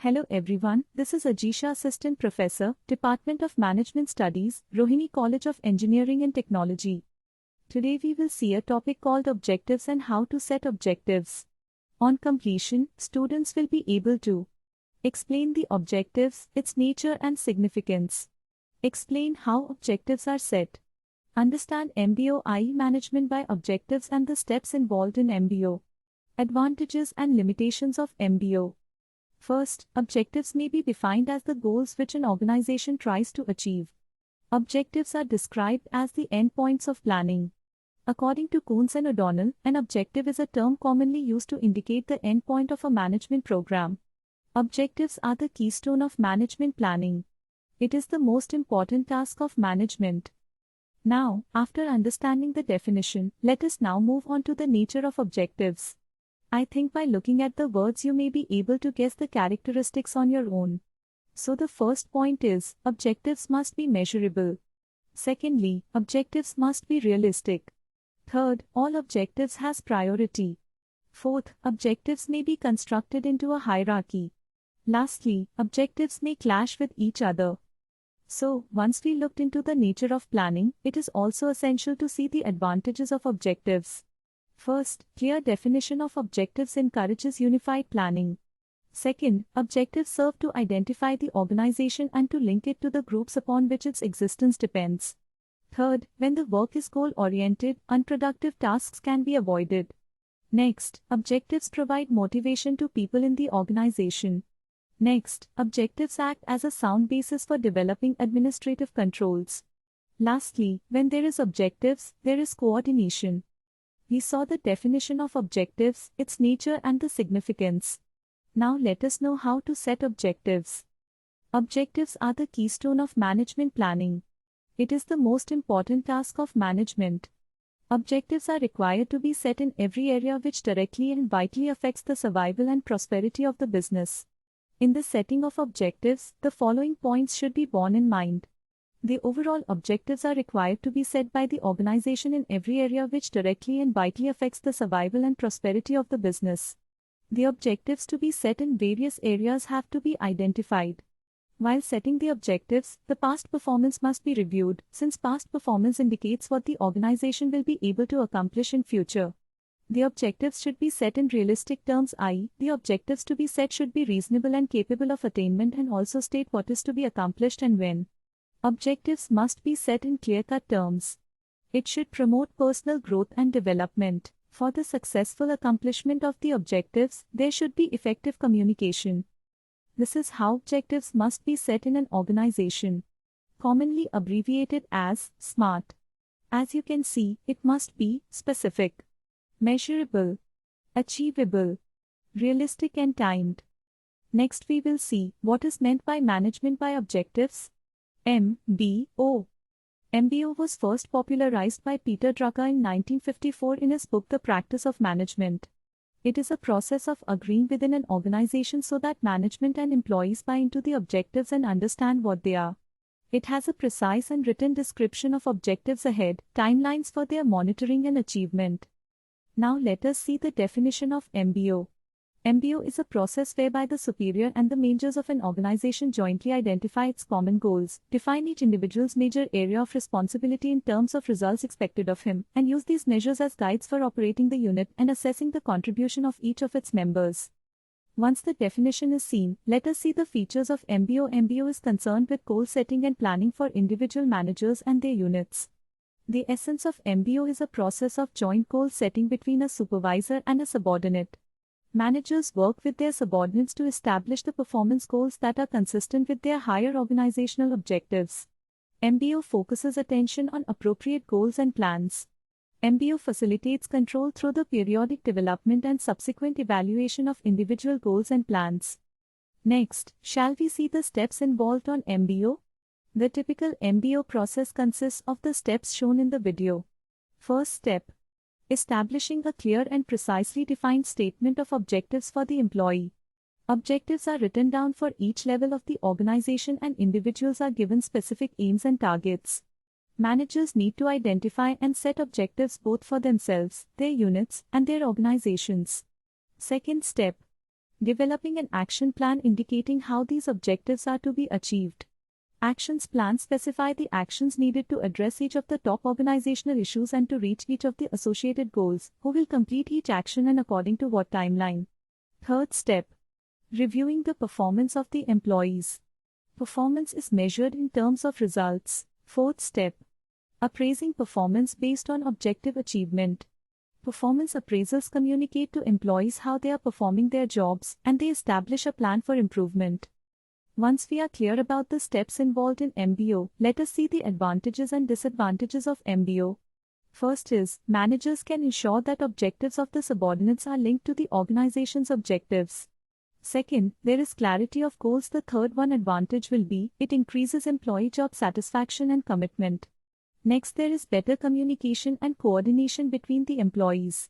Hello everyone, this is Ajisha, Assistant Professor, Department of Management Studies, Rohini College of Engineering and Technology. Today we will see a topic called objectives and how to set objectives. On completion, students will be able to explain the objectives, its nature and significance. Explain how objectives are set. Understand MBO management by objectives and the steps involved in MBO. Advantages and limitations of MBO. First, objectives may be defined as the goals which an organization tries to achieve. Objectives are described as the endpoints of planning. According to Coons and O'Donnell, an objective is a term commonly used to indicate the endpoint of a management program. Objectives are the keystone of management planning. It is the most important task of management. Now, after understanding the definition, let us now move on to the nature of objectives. I think by looking at the words you may be able to guess the characteristics on your own. So the first point is, objectives must be measurable. Secondly, objectives must be realistic. Third, all objectives has priority. Fourth, objectives may be constructed into a hierarchy. Lastly, objectives may clash with each other. So, once we looked into the nature of planning, it is also essential to see the advantages of objectives. First, clear definition of objectives encourages unified planning. Second, objectives serve to identify the organization and to link it to the groups upon which its existence depends. Third, when the work is goal-oriented, unproductive tasks can be avoided. Next, objectives provide motivation to people in the organization. Next, objectives act as a sound basis for developing administrative controls. Lastly, when there is objectives, there is coordination. We saw the definition of objectives, its nature and the significance. Now let us know how to set objectives. Objectives are the keystone of management planning. It is the most important task of management. Objectives are required to be set in every area which directly and vitally affects the survival and prosperity of the business. In the setting of objectives, the following points should be borne in mind. The overall objectives are required to be set by the organization in every area which directly and vitally affects the survival and prosperity of the business. The objectives to be set in various areas have to be identified. While setting the objectives, the past performance must be reviewed, since past performance indicates what the organization will be able to accomplish in future. The objectives should be set in realistic terms, i.e., the objectives to be set should be reasonable and capable of attainment and also state what is to be accomplished and when. Objectives must be set in clear-cut terms. It should promote personal growth and development. For the successful accomplishment of the objectives, there should be effective communication. This is how objectives must be set in an organization. Commonly abbreviated as SMART. As you can see, it must be specific, measurable, achievable, realistic and timed. Next we will see what is meant by management by objectives. MBO. MBO was first popularized by Peter Drucker in 1954 in his book The Practice of Management. It is a process of agreeing within an organization so that management and employees buy into the objectives and understand what they are. It has a precise and written description of objectives ahead, timelines for their monitoring and achievement. Now let us see the definition of MBO. MBO is a process whereby the superior and the managers of an organization jointly identify its common goals, define each individual's major area of responsibility in terms of results expected of him, and use these measures as guides for operating the unit and assessing the contribution of each of its members. Once the definition is seen, let us see the features of MBO. MBO is concerned with goal setting and planning for individual managers and their units. The essence of MBO is a process of joint goal setting between a supervisor and a subordinate. Managers work with their subordinates to establish the performance goals that are consistent with their higher organizational objectives. MBO focuses attention on appropriate goals and plans. MBO facilitates control through the periodic development and subsequent evaluation of individual goals and plans. Next, shall we see the steps involved on MBO? The typical MBO process consists of the steps shown in the video. First step. Establishing a clear and precisely defined statement of objectives for the employee. Objectives are written down for each level of the organization and individuals are given specific aims and targets. Managers need to identify and set objectives both for themselves, their units, and their organizations. Second step. Developing an action plan indicating how these objectives are to be achieved. Actions plan specify the actions needed to address each of the top organizational issues and to reach each of the associated goals, who will complete each action and according to what timeline. Third step. Reviewing the performance of the employees. Performance is measured in terms of results. Fourth step. Appraising performance based on objective achievement. Performance appraisals communicate to employees how they are performing their jobs, and they establish a plan for improvement. Once we are clear about the steps involved in MBO, let us see the advantages and disadvantages of MBO. First is, managers can ensure that objectives of the subordinates are linked to the organization's objectives. Second, there is clarity of goals. The third one advantage will be, it increases employee job satisfaction and commitment. Next, there is better communication and coordination between the employees.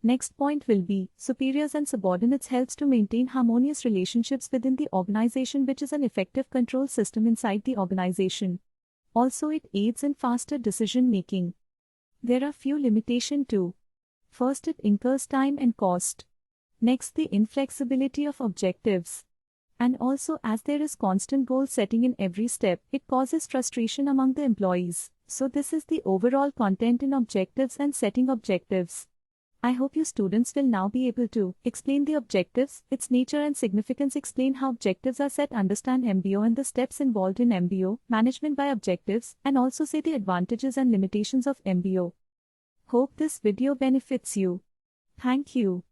Next point will be, superiors and subordinates helps to maintain harmonious relationships within the organization, which is an effective control system inside the organization. Also, it aids in faster decision making. There are few limitations too. First, it incurs time and cost. Next, the inflexibility of objectives. And also, as there is constant goal setting in every step, it causes frustration among the employees. So this is the overall content in objectives and setting objectives. I hope you students will now be able to explain the objectives, its nature and significance, explain how objectives are set, understand MBO and the steps involved in MBO, management by objectives, and also say the advantages and limitations of MBO. Hope this video benefits you. Thank you.